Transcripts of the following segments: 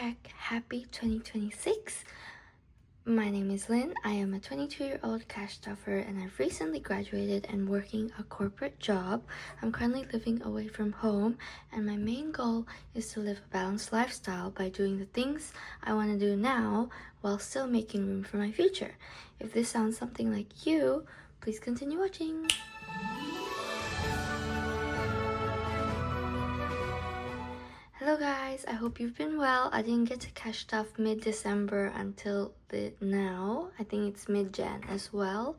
back. Happy 2026. My name is Lynn. I am a 22-year-old cash stuffer and I've recently graduated and working a corporate job. I'm currently living away from home and my main goal is to live a balanced lifestyle by doing the things I want to do now while still making room for my future. If this sounds something like you, please continue watching. Hello guys, I hope you've been well. I didn't get to cash stuff mid-December until now. I think it's mid-Jan as well.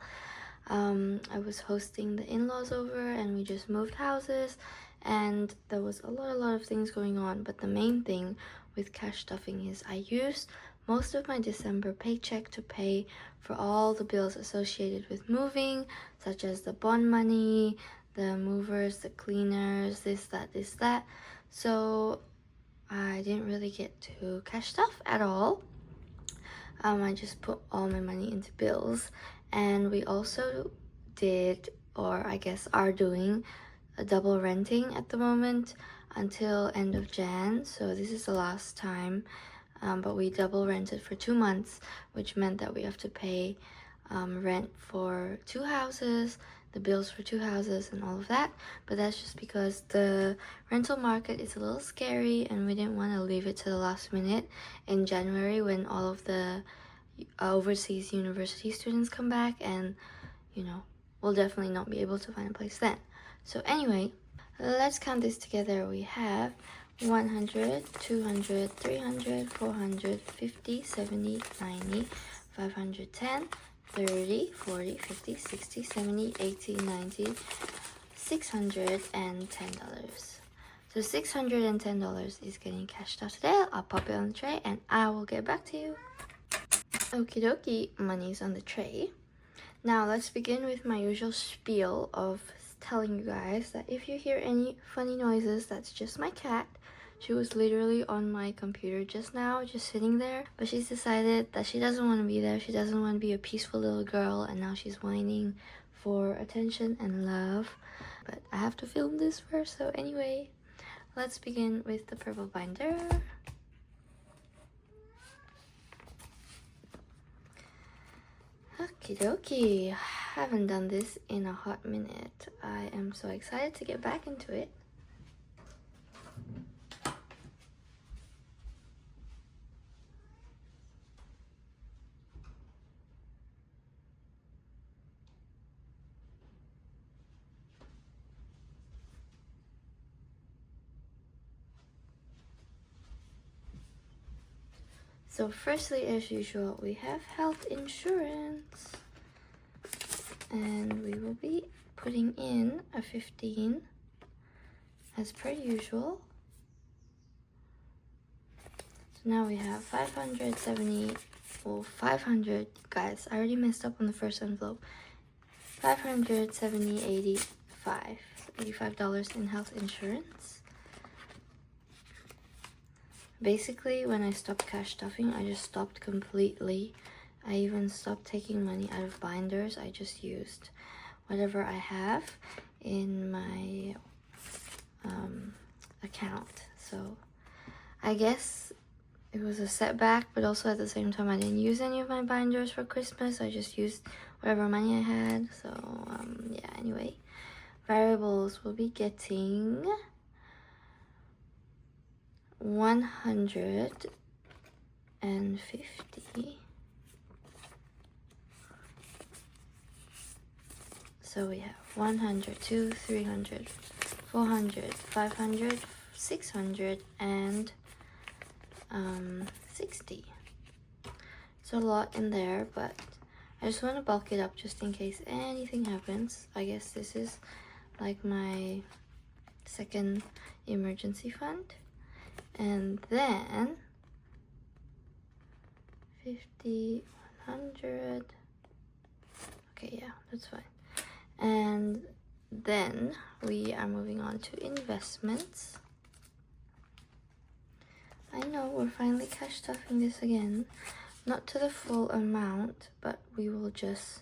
I was hosting the in-laws over and we just moved houses and there was a lot of things going on, but the main thing with cash stuffing is I used most of my December paycheck to pay for all the bills associated with moving, such as the bond money, the movers, the cleaners, this, that. So I didn't really get to cash stuff at all. I just put all my money into bills, and we also did, or I guess are doing, a double renting at the moment until end of Jan. So this is the last time, but we double rented for 2 months, which meant that we have to pay rent for 2 houses, the bills for 2 houses and all of that. But that's just because the rental market is a little scary and we didn't want to leave it to the last minute in January when all of the overseas university students come back, and we'll definitely not be able to find a place then. So anyway, let's count this together. We have 100, 200, 300, 400, 50, 70, 90, 510, 30, 40, 50, 60, 70, 80, 90, $610. So $610 is getting cashed out today. I'll pop it on the tray and I will get back to you. Okie dokie, money's on the tray. Now let's begin with my usual spiel of telling you guys that if you hear any funny noises, that's just my cat. She was literally on my computer just now, just sitting there, but she's decided that she doesn't want to be there. She doesn't want to be a peaceful little girl, and now she's whining for attention and love. But I have to film this first, so anyway, let's begin with the purple binder. Okie dokie, haven't done this in a hot minute. I am so excited to get back into it. So firstly, as usual, we have health insurance, and we will be putting in a 15 as per usual. So now we have 570, well, 500, guys, I already messed up on the first envelope. 570, 85, $85 in health insurance. Basically, when I stopped cash stuffing, I just stopped completely. I even stopped taking money out of binders. I just used whatever I have in my account. So I guess it was a setback, but also at the same time, I didn't use any of my binders for Christmas. I just used whatever money I had. So yeah, anyway, variables will be getting 150. So we have 100, 200, 300, 400, 500, 600, and 60. It's a lot in there, but I just want to bulk it up just in case anything happens. I guess this is like my second emergency fund. And then 50, 100. Okay, yeah, that's fine. And then we are moving on to investments. I know we're finally cash stuffing this again. Not to the full amount, but we will just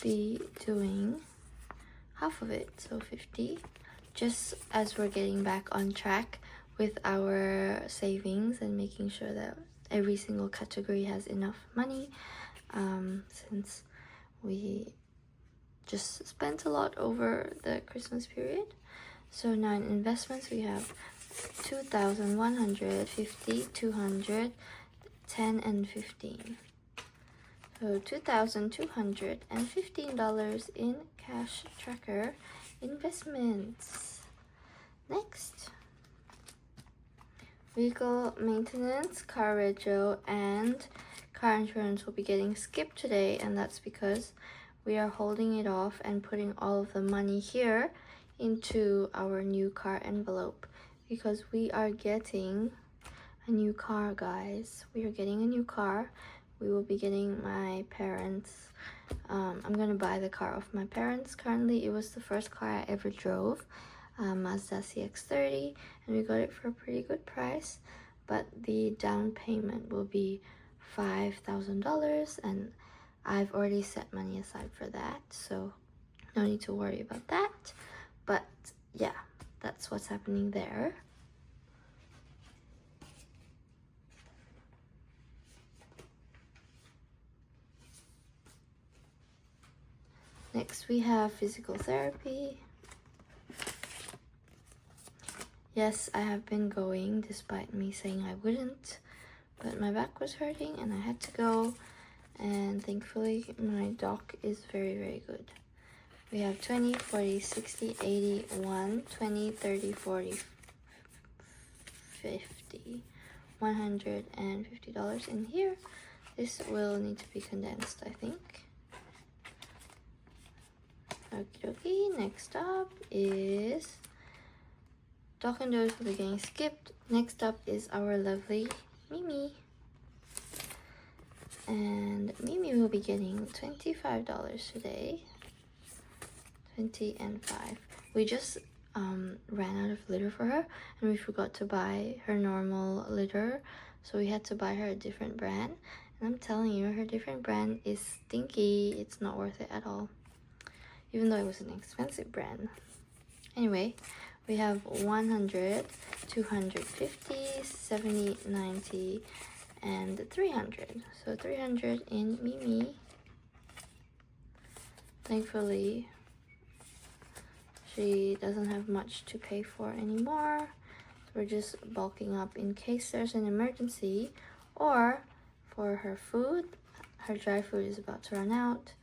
be doing half of it, so 50, just as we're getting back on track with our savings and making sure that every single category has enough money, since we just spent a lot over the Christmas period. So now in investments we have 2,150, 200, 10, and 15. So $2,215 in cash tracker investments. Next, vehicle maintenance, car rego, and car insurance will be getting skipped today, and that's because we are holding it off and putting all of the money here into our new car envelope, because we are getting a new car, guys. We are getting a new car. We will be getting my parents, I'm gonna buy the car off my parents. Currently, it was the first car I ever drove, Mazda CX-30, and we got it for a pretty good price, but the down payment will be $5,000, and I've already set money aside for that, so no need to worry about that. But yeah, that's what's happening there. Next, we have physical therapy. Yes, I have been going despite me saying I wouldn't, but my back was hurting and I had to go, and thankfully my doc is very, very good. We have 20, 40, 60, 80, 1, 20, 30, 40, 50, $150 in here. This will need to be condensed, I think. Okay, next up is doc and dose will be getting skipped. Next up is our lovely Mimi. And Mimi will be getting $25 today. 20 and 5. We just ran out of litter for her, and we forgot to buy her normal litter, so we had to buy her a different brand. And I'm telling you, her different brand is stinky. It's not worth it at all, even though it was an expensive brand. Anyway, we have 100, 250, 70, 90, and 300. So 300 in Mimi. Thankfully, she doesn't have much to pay for anymore. So we're just bulking up in case there's an emergency, or for her food. Her dry food is about to run out,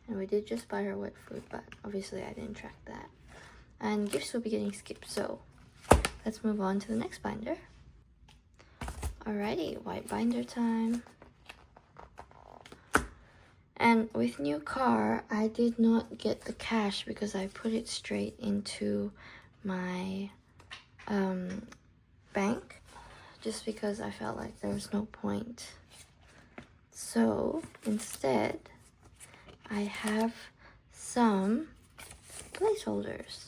and we did just buy her wet food, but obviously I didn't track that. And gifts will be getting skipped, so let's move on to the next binder. Alrighty, white binder time. And with new car, I did not get the cash because I put it straight into my bank, just because I felt like there was no point. So instead, I have some placeholders.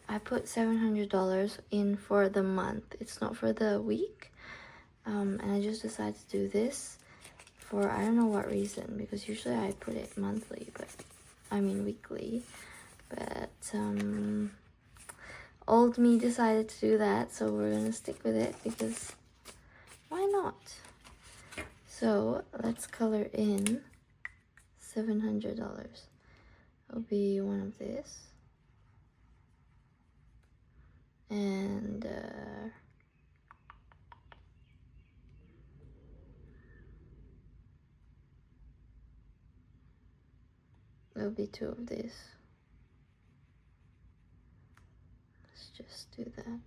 I put $700 in for the month. It's not for the week. And I just decided to do this for I don't know what reason, because usually I put it monthly, but I mean weekly. But old me decided to do that, so we're gonna stick with it because why not? So let's color in $700. It'll be one of this. And there'll be two of these. Let's just do that.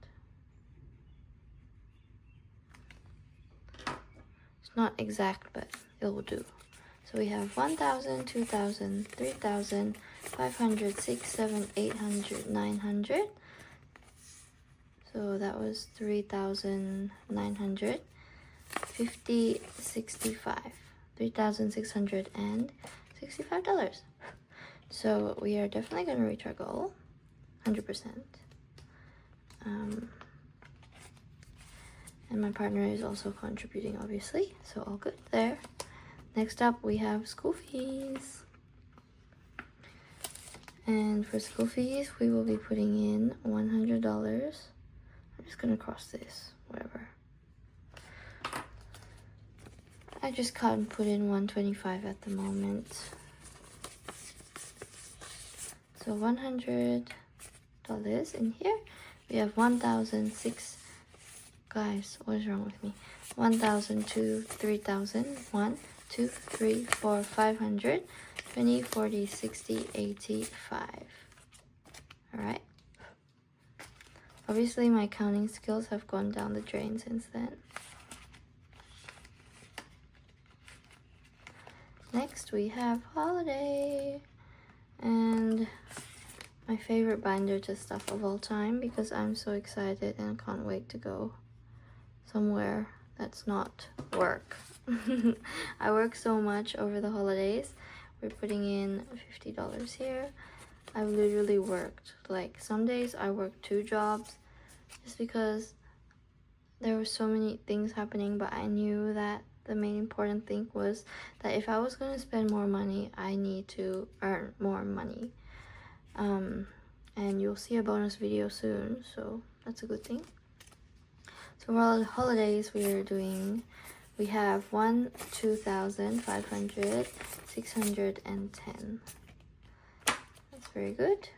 It's not exact, but it will do. So we have 1,000, 2,000, 3,000, 500, 6, 7, 800, 900. So that was 3,900, 50, 65, $3,665. So we are definitely going to reach our goal, 100%. And my partner is also contributing, obviously, so all good there. Next up, we have school fees. And for school fees, we will be putting in $100. I'm just gonna cross this, whatever. I just can't put in 125 at the moment. So $100 in here. We have 1,006. Guys, what is wrong with me? 1,000, 2, 3,000. 1, 2, 3, 4, 500. 20, 40, 60, 85. Alright. Obviously, my counting skills have gone down the drain since then. Next, we have holiday. And my favorite binder to stuff of all time because I'm so excited and can't wait to go somewhere that's not work. I work so much over the holidays. We're putting in $50 here. I've literally worked, like some days I worked 2 jobs just because there were so many things happening, but I knew that the main important thing was that if I was going to spend more money, I need to earn more money. And you'll see a bonus video soon, so that's a good thing. So for the holidays, we have 2,500, 610. That's very good.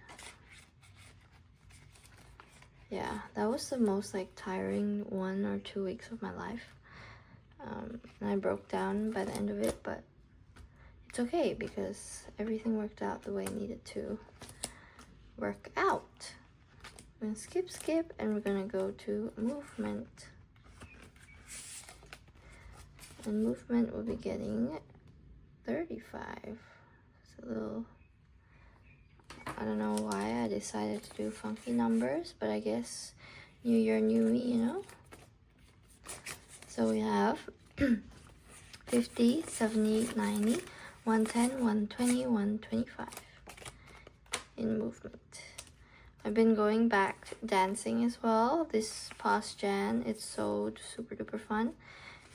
Yeah, that was the most like tiring 1 or 2 weeks of my life. And I broke down by the end of it, but it's okay because everything worked out the way it needed to work out. I'm gonna skip, and we're gonna go to movement. And movement will be getting 35. It's a little, I don't know why I decided to do funky numbers, but I guess new year, new me, you know? So we have 50, 70, 90, 110, 120, 125 in movement. I've been going back dancing as well this past Jan. It's so super duper fun.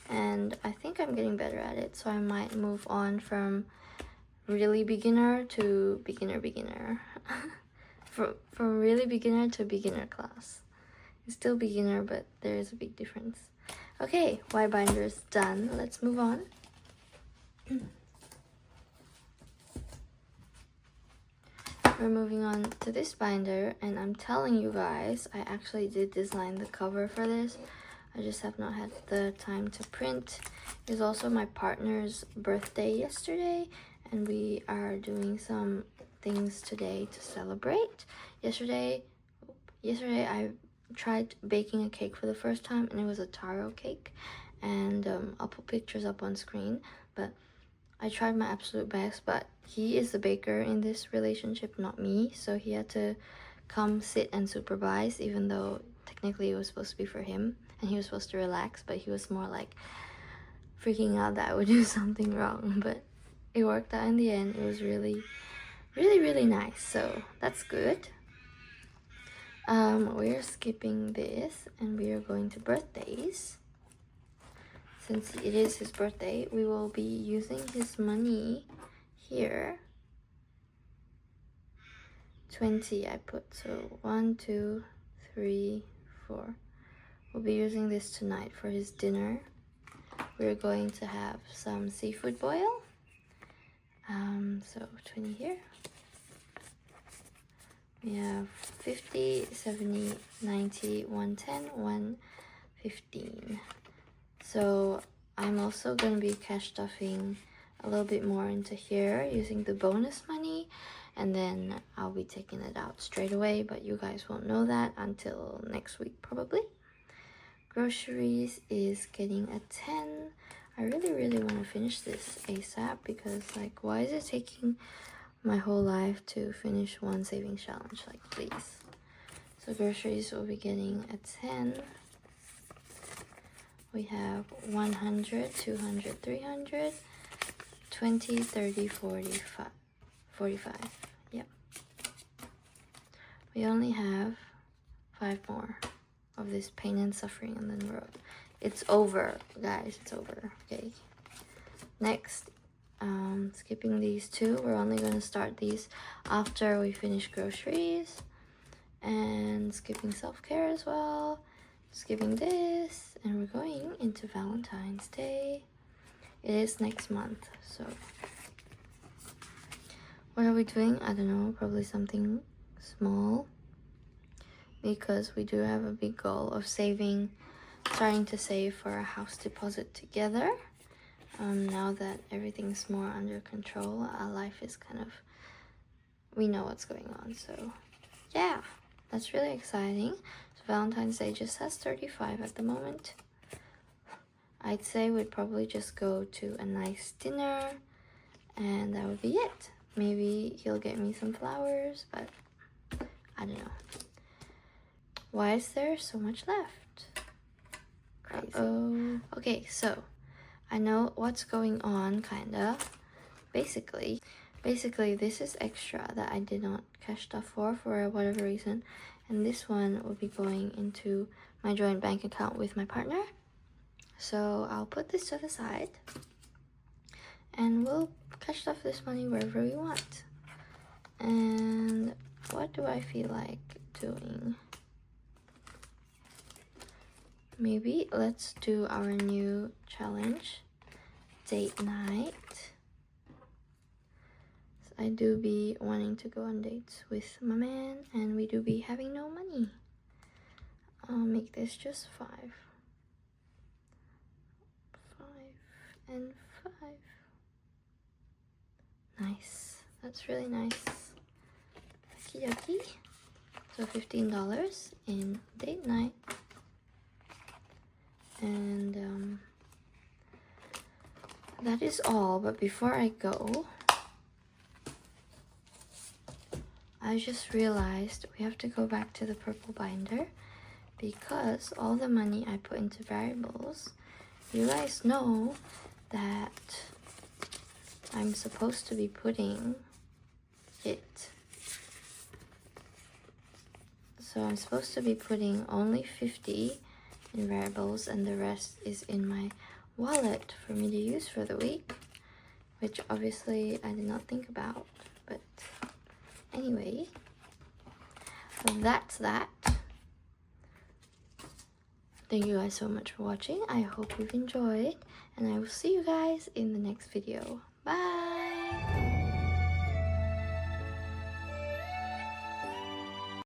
And I think I'm getting better at it. So I might move on from really beginner to beginner. from really beginner to beginner class. It's still beginner, but there is a big difference. Okay, Y binder is done. Let's move on. We're moving on to this binder, and I'm telling you guys, I actually did design the cover for this. I just have not had the time to print. It was also my partner's birthday yesterday, and we are doing some things today to celebrate. Yesterday I tried baking a cake for the first time, and it was a taro cake, and I'll put pictures up on screen, but I tried my absolute best. But he is the baker in this relationship, not me, so he had to come sit and supervise, even though technically it was supposed to be for him and he was supposed to relax, but he was more like freaking out that I would do something wrong. But it worked out in the end. It was really nice, so that's good. We're skipping this and we are going to birthdays. Since it is his birthday, we will be using his money here. 20 I put, so 1, 2, 3, 4. We'll be using this tonight for his dinner. We're going to have some seafood boil. So 20 here. We have 50, 70, 90, 110, 115. So I'm also going to be cash stuffing a little bit more into here using the bonus money, and then I'll be taking it out straight away, but you guys won't know that until next week probably. Groceries is getting a 10. I really want to finish this ASAP because, like, why is it taking my whole life to finish one savings challenge? Like, please. So groceries will be getting a 10. We have 100, 200, 300, 20, 30, 45. 45. Yep. We only have 5 more of this pain and suffering on the road. It's over, guys. It's over. Okay. Next, skipping these 2. We're only going to start these after we finish groceries. And skipping self-care as well. Just giving this, and we're going into Valentine's Day. It is next month, so what are we doing? I don't know, probably something small, because we do have a big goal of starting to save for a house deposit together. Now that everything's more under control, our life is kind of, we know what's going on, so yeah, that's really exciting. So Valentine's Day just has 35 at the moment. I'd say we'd probably just go to a nice dinner, and that would be it. Maybe he'll get me some flowers, but I don't know. Why is there so much left? Crazy. Uh-oh. Okay, so I know what's going on, kinda. Basically, this is extra that I did not cash stuff for whatever reason. And this one will be going into my joint bank account with my partner. So I'll put this to the side, and we'll cash stuff this money wherever we want. And what do I feel like doing? Maybe let's do our new challenge, date night. So I do be wanting to go on dates with my man, and we do be having no money. I'll make this just 5. 5 and 5. Nice. That's really nice. Okie dokie. So $15 in date night. And that is all. But before I go, I just realized we have to go back to the purple binder, because all the money I put into variables, you guys know that I'm supposed to be putting it. So I'm supposed to be putting only 50 in variables, and the rest is in my wallet for me to use for the week, which obviously I did not think about. But anyway, that's that. Thank you guys so much for watching. I hope you've enjoyed, and I will see you guys in the next video. Bye!